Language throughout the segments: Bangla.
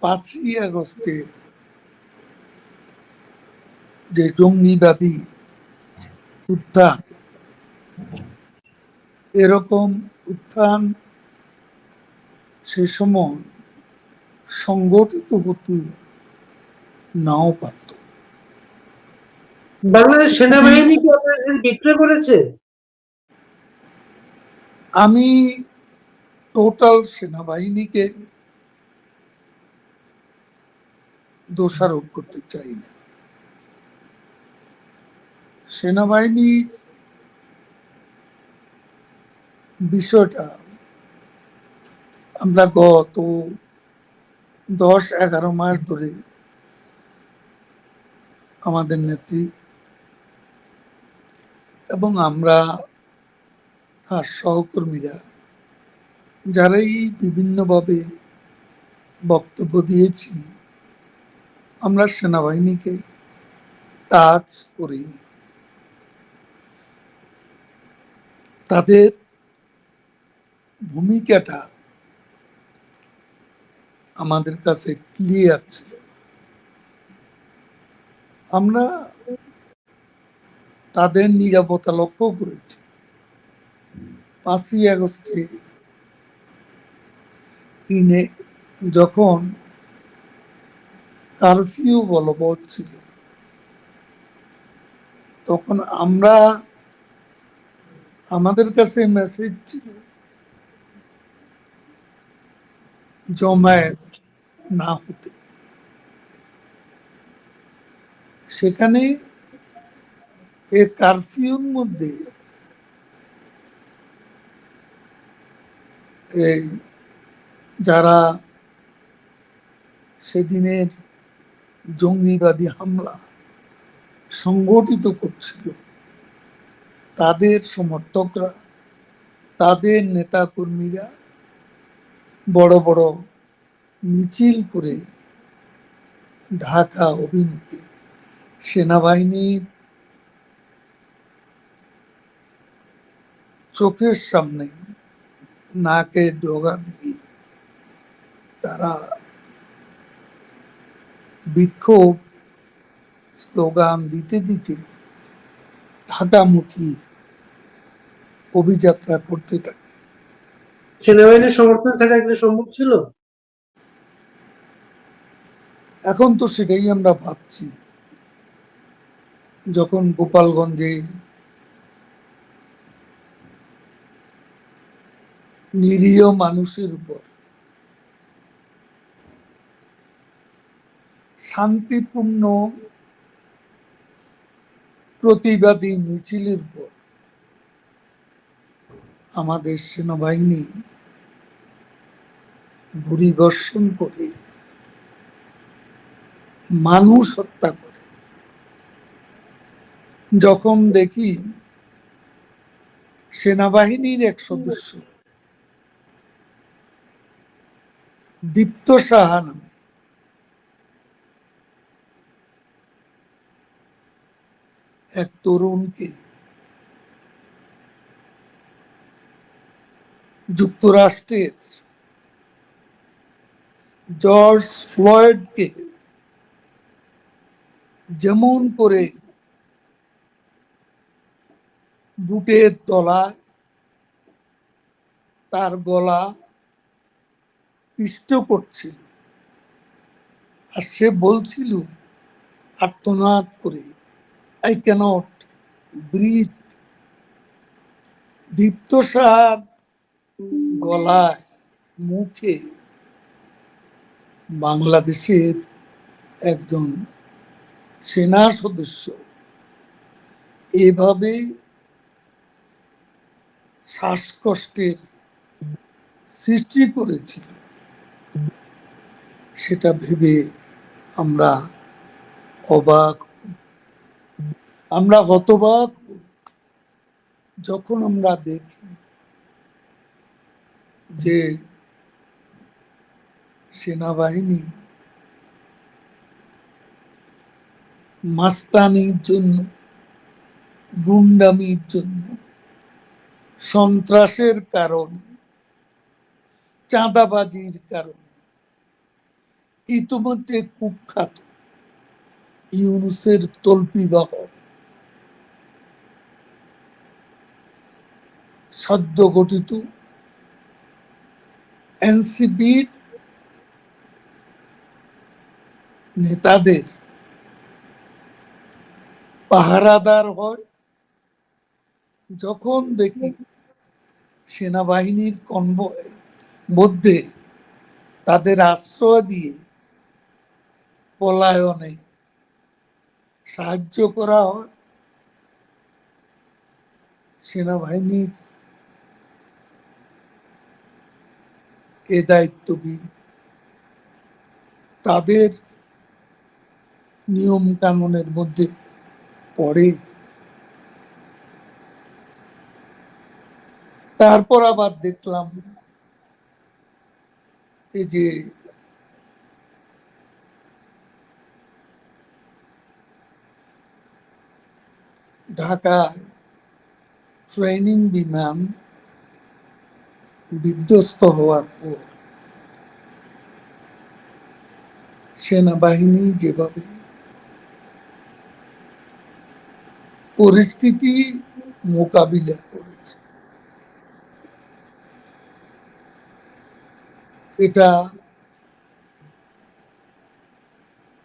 5ই আগস্টের যে জঙ্গিবাদী উত্থান, এরকম উত্থান সে সময় সংগঠিত হতে নাও পারত। বাংলাদেশ সেনাবাহিনী কি আপনাদের বিক্রয় করেছে? আমি টোটাল সেনাবাহিনীকে দোষারোপ করতে চাই না। সেনাবাহিনী বিষয়টা আমরা গত 10-11 মাস ধরে আমাদের নেত্রী এবং আমরা তার সহকর্মীরা যারাই বিভিন্নভাবে বক্তব্য দিয়েছি, আমরা সেনাবাহিনীকে টাচ করিনি। তাদের ভূমিকাটা আমাদের কাছে ক্লিয়ার ছিল। আমরা তাদের নিরাপত্তা লক্ষ্য করেছি। 5ই আগস্টে যখন কারফিউ বলবৎ ছিল, তখন আমাদের কাছে মেসেজ ছিল জমায়েত না হতে। সেখানে এ কারফিউর মধ্যে এই যারা সেদিনের জঙ্গিবাদী হামলা সংগঠিত করছিল, তাদের সমর্থকরা, তাদের নেতাকর্মীরা বড় বড় মিছিল করে ঢাকা অভিমুখে সেনাবাহিনীর চোখের সামনে নাকে ডগা দিয়ে তারা বিক্ষোভ স্লোগান দিতে দিতে ঢাকামুখী অভিযাত্রা করতে থাকে। সেনাবাহিনীর সমর্থন ছাড়া এগুলো সম্ভব ছিল? এখন তো সেটাই আমরা ভাবছি। যখন গোপালগঞ্জে নিরীহ মানুষের উপর শান্তিপূর্ণ প্রতিবাদী মিছিলের উপর আমাদের সেনাবাহিনী গুলিবর্ষণ করে মানুষ হত্যা করে, যখন দেখি সেনাবাহিনীর এক সদস্য দীপ্ত সাহা নামে এক তরুণকে যুক্তরাষ্ট্রের জর্জ ফ্লয়েডকে যেমন করে বুটের তলায় তার গলা পিষ্ট করছিল, আর সে বলছিল আর্তনাদ করে, আই ক্যানট ব্রিথ। দীপ্ত সাহার গলায়, মুখে বাংলাদেশের একজন সেনা সদস্য এভাবে শ্বাসকষ্টের সৃষ্টি করেছিল, সেটা ভেবে আমরা অবাক, আমরা হতবাক। যখন আমরা দেখি যে সেনাবাহিনী মাস্তানির জন্য, গুন্ডামির জন্য, সন্ত্রাসের কারণ, চাঁদাবাজির কারণ ইতিমধ্যে কুখ্যাত ইউনূসের তল্পিবাহ সদ্য গঠিত এনসিপির নেতাদের পাহারাদার হয়। যখন দেখি সেনাবাহিনীর কনভয়ের মধ্যে তাদের আশ্রয় দিয়ে পলায়নে সাহায্য করা হয়, সেনাবাহিনীর এ দায়িত্ববিদ তাদের নিয়ম কানুনের মধ্যে পড়ে। তারপর আবার দেখলাম এই যে ঢাকায় ট্রেনিং বিমান বিধ্বস্ত হওয়ার পর সেনাবাহিনী যেভাবে পরিস্থিতি মোকাবিলা করেছে, এটা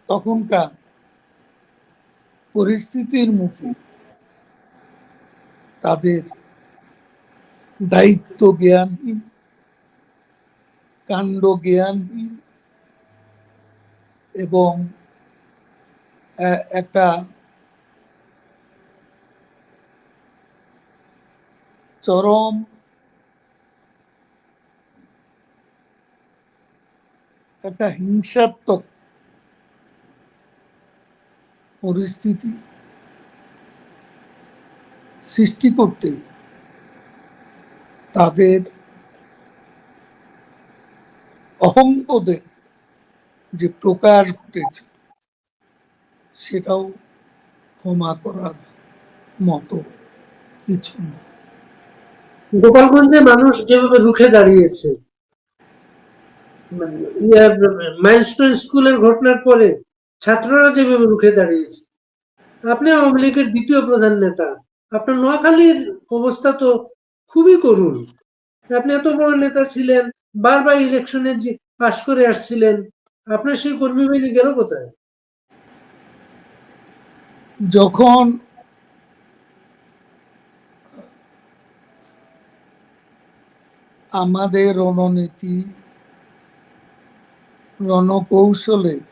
তখনকার পরিস্থিতির মুখে তাদের দায়িত্ব জ্ঞানহীন, কাণ্ড জ্ঞানহীন এবং একটা চরম একটা হিংসাত্মক পরিস্থিতি সৃষ্টি করতে তাদের অহংবোধের যে প্রকাশ ঘটেছে সেটাও ক্ষমা করার মতো কিছু না। গোপালগঞ্জে মানুষ যেভাবে রুখে দাঁড়িয়েছে, মাইলস্টোন স্কুলের ঘটনার পরে ছাত্ররা যেভাবে রুখে দাঁড়িয়েছে, আপনি আওয়ামী লীগের দ্বিতীয় প্রধান নেতা, আপনার নোয়াখালীর অবস্থা তো খুবই করুণ। আপনি এত বড় নেতা ছিলেন, বারবার ইলেকশনে পাশ করে আসছিলেন, আপনার সেই কর্মী বাহিনী গেল কোথায়? যখন আমাদের রণনীতি রণকৌশলের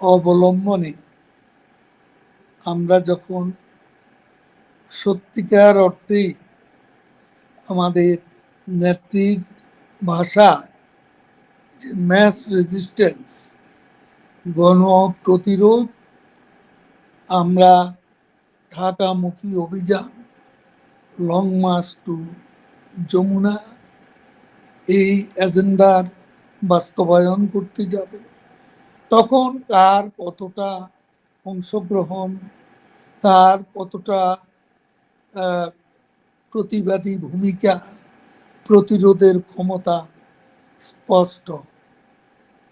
অবলম্বনে আমরা যখন সত্যিকার অর্থেই আমাদের নেত্রীর ভাষা যে ম্যাস রেজিস্ট্যান্স, গণ প্রতিরোধ, আমরা ঢাকামুখী অভিযান, লং মার্চ টু যমুনা, এই এজেন্ডার বাস্তবায়ন করতে যাবে, তখন কার কতটা অংশগ্রহণ, কার কতটা প্রতিবাদী ভূমিকা, প্রতিরোধের ক্ষমতা স্পষ্ট।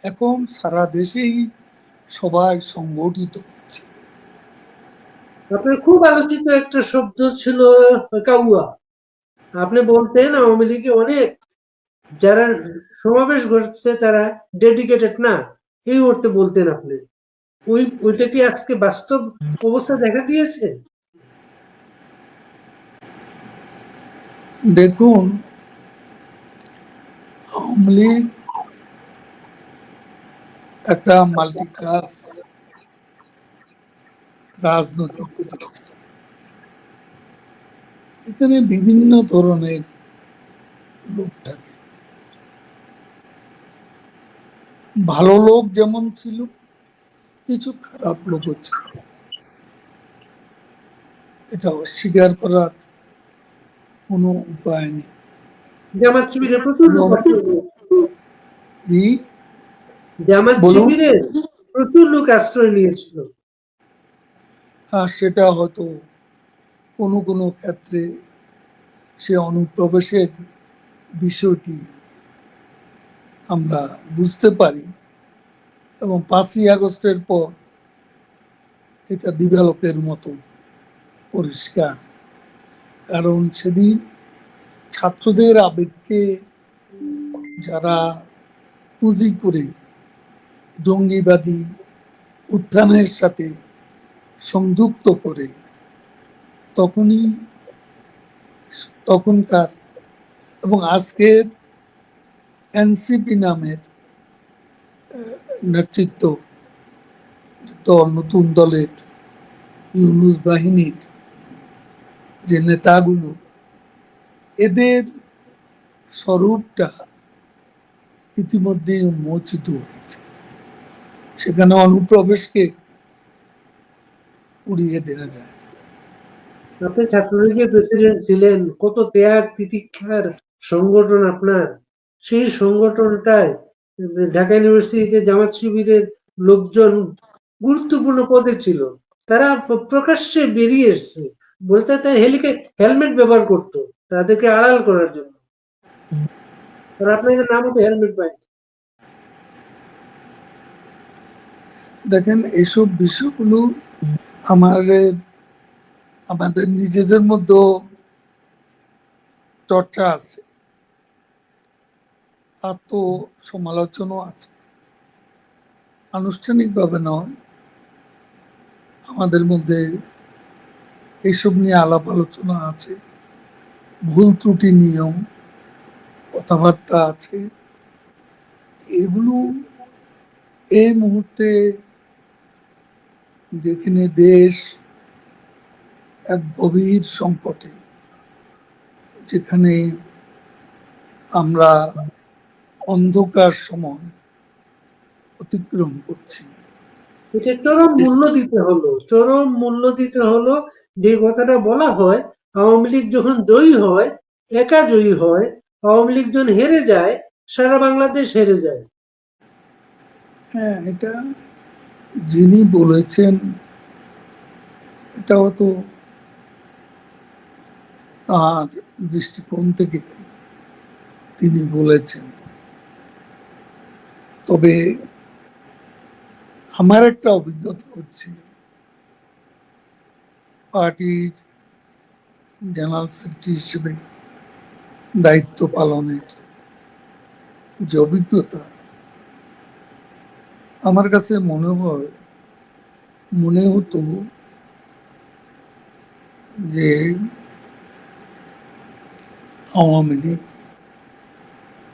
এখন সারা দেশেই সবাই সংগঠিত হচ্ছে। আপনার খুব আলোচিত একটা শব্দ ছিল কাউয়া। আপনি বলতেন আওয়ামী লীগে অনেক যারা সমাবেশ ঘটছে তারা ডেডিকেটেড না, এই অর্থে বলতেন আপনি। ওইটা কি আজকে বাস্তব অবস্থা দেখা দিয়েছে? দেখুন, আওয়ামী লীগ একটা মাল্টিক্লাস রাজনৈতিক প্রতিষ্ঠান। এখানে বিভিন্ন ধরনের লোক থাকে, ভালো লোক যেমন ছিল, কিছু খারাপ লোকও ছিল, এটা অস্বীকার করার কোনো উপায় নেই। জামাত শিবিরে প্রচুর লোক জামাত শিবিরে প্রচুর লোক আশ্রয় নিয়েছিল। আর সেটা হয়তো কোনো কোনো ক্ষেত্রে সে অনুপ্রবেশের বিষয়টি আমরা বুঝতে পারি, এবং 5ই আগস্টের পর এটা দিবালোকের মতো পরিষ্কার। কারণ সেদিন ছাত্রদের আবেগকে যারা পুঁজি করে জঙ্গিবাদী উত্থানের সাথে সংযুক্ত করে, তখনই তখনকার এবং আজকের এনসিপি নামের নেতৃত্ব দল, নতুন দলের ইউনূস বাহিনীর যে নেতাগুলো, এদের স্বরূপটা ইতিমধ্যেই উন্মোচিত হয়েছে। সেখানে অনুপ্রবেশকে উড়িয়ে দেওয়া যায়। আপনি ছাত্রলীগের প্রেসিডেন্ট ছিলেন, কত ত্যাগ তিতিক্ষার সংগঠন আপনার। সেই সংগঠনটায় ঢাকা ইউনিভার্সিটিতে জামাত শিবিরের লোকজন গুরুত্বপূর্ণ পদে ছিল, তারা প্রকাশ্যে বেরিয়ে এসছে, বলতে তাই হেলমেট ব্যবহার করতো তাদেরকে আড়াল করার জন্য। আর আপনাদের নামও তো হেলমেট পাই। দেখেন, এইসব বিষয়গুলো আমাদের নিজেদের মধ্যে চর্চা আছে, আত্মসমালোচনাও আছে, আনুষ্ঠানিকভাবে নয়। আমাদের মধ্যে এইসব নিয়ে আলাপ আলোচনা আছে, ভুল ত্রুটি নিয়ম কথাবার্তা আছে। এগুলো এই মুহূর্তে যেখানে দেশ এক গভীর সংকটে, যেখানে আমরা অন্ধকার সময় অতিক্রম করছি, এটা চরম মূল্য দিতে হলো। যে কথাটা বলা হয়, আওয়ামী লীগ যখন জয়ী হয়, একা জয়ী হয়, আওয়ামী লীগ যখন হেরে যায়, সারা বাংলাদেশ হেরে যায়। হ্যাঁ, এটা যিনি বলেছেন এটাও তো তার দৃষ্টিকোণ থেকে তিনি বলেছেন। তবে আমার একটা অভিজ্ঞতা হচ্ছে, পার্টির জেনারেল সেক্রেটারি হিসেবে দায়িত্ব পালনের যে অভিজ্ঞতা, আমার কাছে মনে হতো যে আওয়ামী লীগ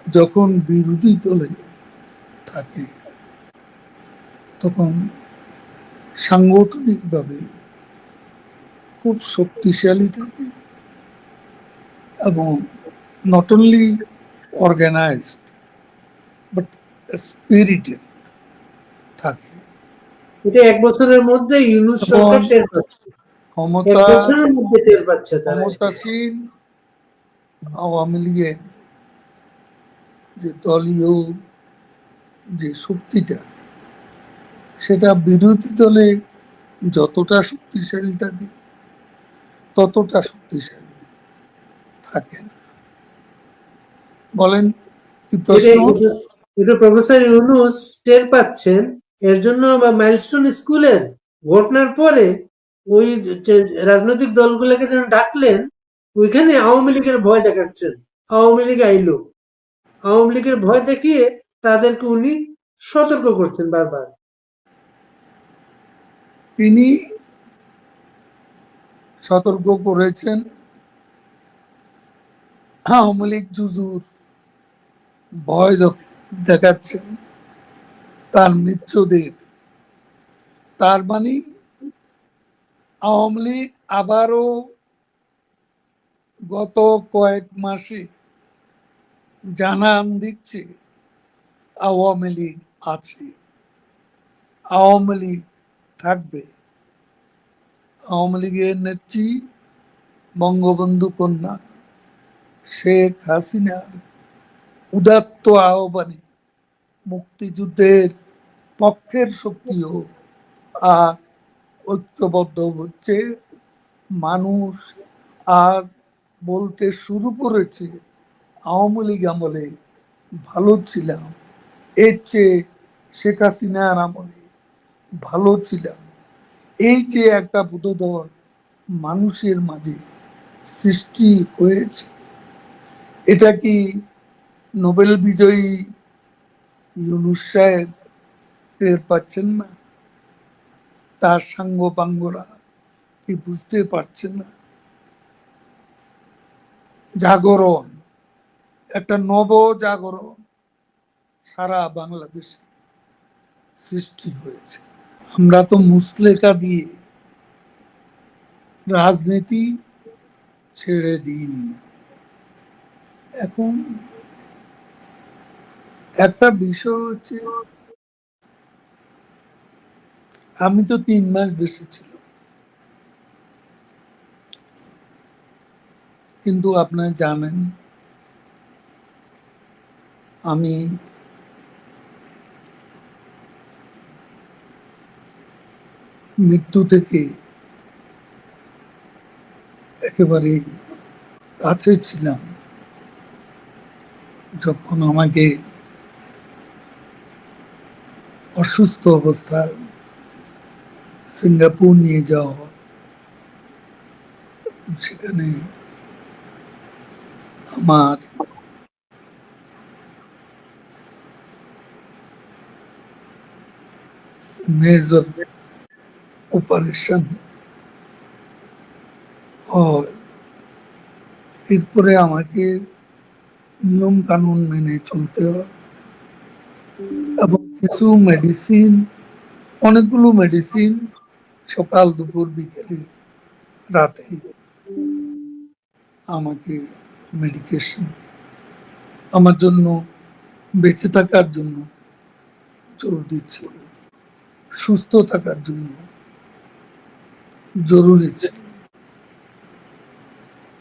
যখন বিরোধী দলে থাকে তখন সাংগঠনিকভাবে খুব শক্তিশালী থাকে, এবং not only organised but spirited থাকে। এটা এক বছরের মধ্যে ইউনূস সরকার টের পাচ্ছে। এক বছরের মধ্যে টের পাচ্ছে তারা। ক্ষমতাসীন আওয়ামী লীগের যে দলীয় যে শক্তিটা, সেটা বিরোধী দলে যতটা শক্তিশালী থাকে ততটা শক্তিশালী থাকে না। বলেন কি প্রশ্ন? এটা প্রফেসর ইউনূস টের পাচ্ছেন। এর জন্য মাইলস্টোন স্কুলের ঘটনার পরে ওই রাজনৈতিক দলগুলোকে যেন ডাকলেন, ওইখানে আওয়ামী লীগের ভয় দেখাচ্ছেন। আওয়ামী লীগ আইলো, আওয়ামী লীগের ভয় দেখিয়ে তাদেরকে উনি সতর্ক করছেন বারবার। তিনি সতর্ক করেছেন, আওয়ামী লীগ জুজুর ভয় দেখাচ্ছেন তার মিত্রদের। তার মানে আওয়ামী লীগ আবারও গত কয়েক মাসে জানান দিচ্ছে আওয়ামী লীগ আছে, আওয়ামী লীগ থাকবে। আওয়ামী লীগের নেত্রী বঙ্গবন্ধু কন্যা শেখ হাসিনার উদাত্ত আহ্বানে মুক্তিযুদ্ধের পক্ষের শক্তিও আজ ঐক্যবদ্ধ হচ্ছে। মানুষ আজ বলতে শুরু করেছে, আওয়ামী লীগ আমলে ভালো ছিলাম, এর চেয়ে শেখ হাসিনার আমলে ভালো ছিলাম, এই যে একটা বোধোদয় মানুষের মাঝে সৃষ্টি হয়েছে, এটা কি নোবেল বিজয়ী ইউনূস সাহেব টের পাচ্ছেন না? তার সাঙ্গপাঙ্গরা কি বুঝতে পারছেন না? জাগরণ, একটা নব জাগরণ সারা বাংলাদেশে সৃষ্টি হয়েছে। আমরা তো মুসলেকা দিয়ে রাজনীতি ছেড়ে দিইনি। এখন একটা বিষয় হচ্ছে, আমি তো 3 মাস দেশে ছিলাম, কিন্তু আপনারা জানেন আমি মৃত্যু থেকে একেবারে কাছে ছিলাম। যখন আমাকে অসুস্থ অবস্থায় সিঙ্গাপুর নিয়ে যাওয়া হয়, সেখানে আমার মেজর অপারেশন হয়। এরপরে আমাকে নিয়ম কানুন মেনে চলতে হয় এবং কিছু মেডিসিন, অনেকগুলো মেডিসিন সকাল দুপুর বিকেলে রাতে আমাকে মেডিকেশন আমার জন্য, বেঁচে থাকার জন্য জোর দিচ্ছিল, সুস্থ থাকার জন্য জরুরি ছিল।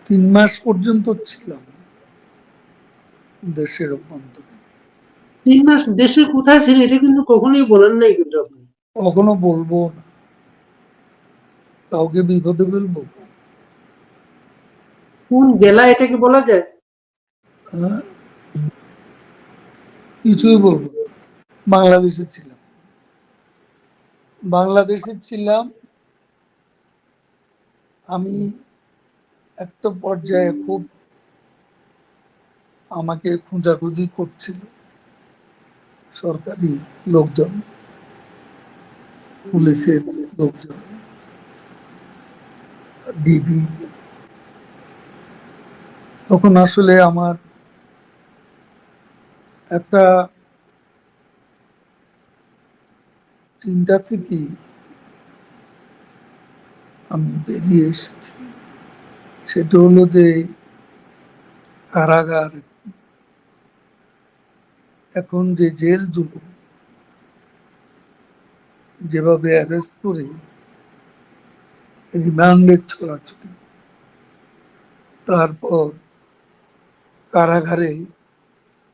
3 মাস পর্যন্ত ছিলাম দেশের অভ্যন্তরে। 3 মাস দেশে কোথায় ছিলেন এটা কিন্তু কখনোই বলেন নাই কিন্তু আপনি। কখনো বলবো না, কাউকে বিপদে ফেলবো? কোন জেলা এটাকে বলা যায়? হ্যাঁ, কিছুই বলবো না। বাংলাদেশে ছিলাম, বাংলাদেশে ছিলাম। আমি একটা পর্যায়ে খুব আমাকে খোঁজাখুঁজি করছিল সরকারি লোকজন, পুলিশের লোকজন, ডিবি। তখন আসলে আমার একটা চিন্তা থেকে আমি বেরিয়ে এসেছি। সেটা হলো যে কারাগার, এখন যে জেল জুলুম, যেভাবে অ্যারেস্ট করে রিমান্ডের ছড়াছড়ি, তারপর কারাগারে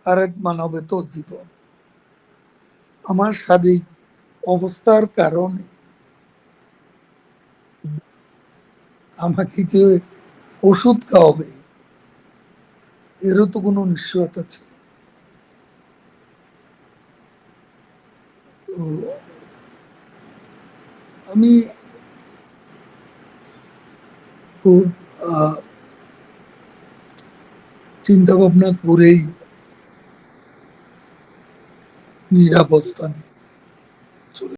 আরেক মানবেত জীবন, আমার শারীরিক অবস্থার কারণে আমাকে কে ওষুধ খাওয়াবে, এরও তো কোনো নিশ্চয়তা ছিল। তো আমি খুব চিন্তা ভাবনা করেই নিরাবস্থানে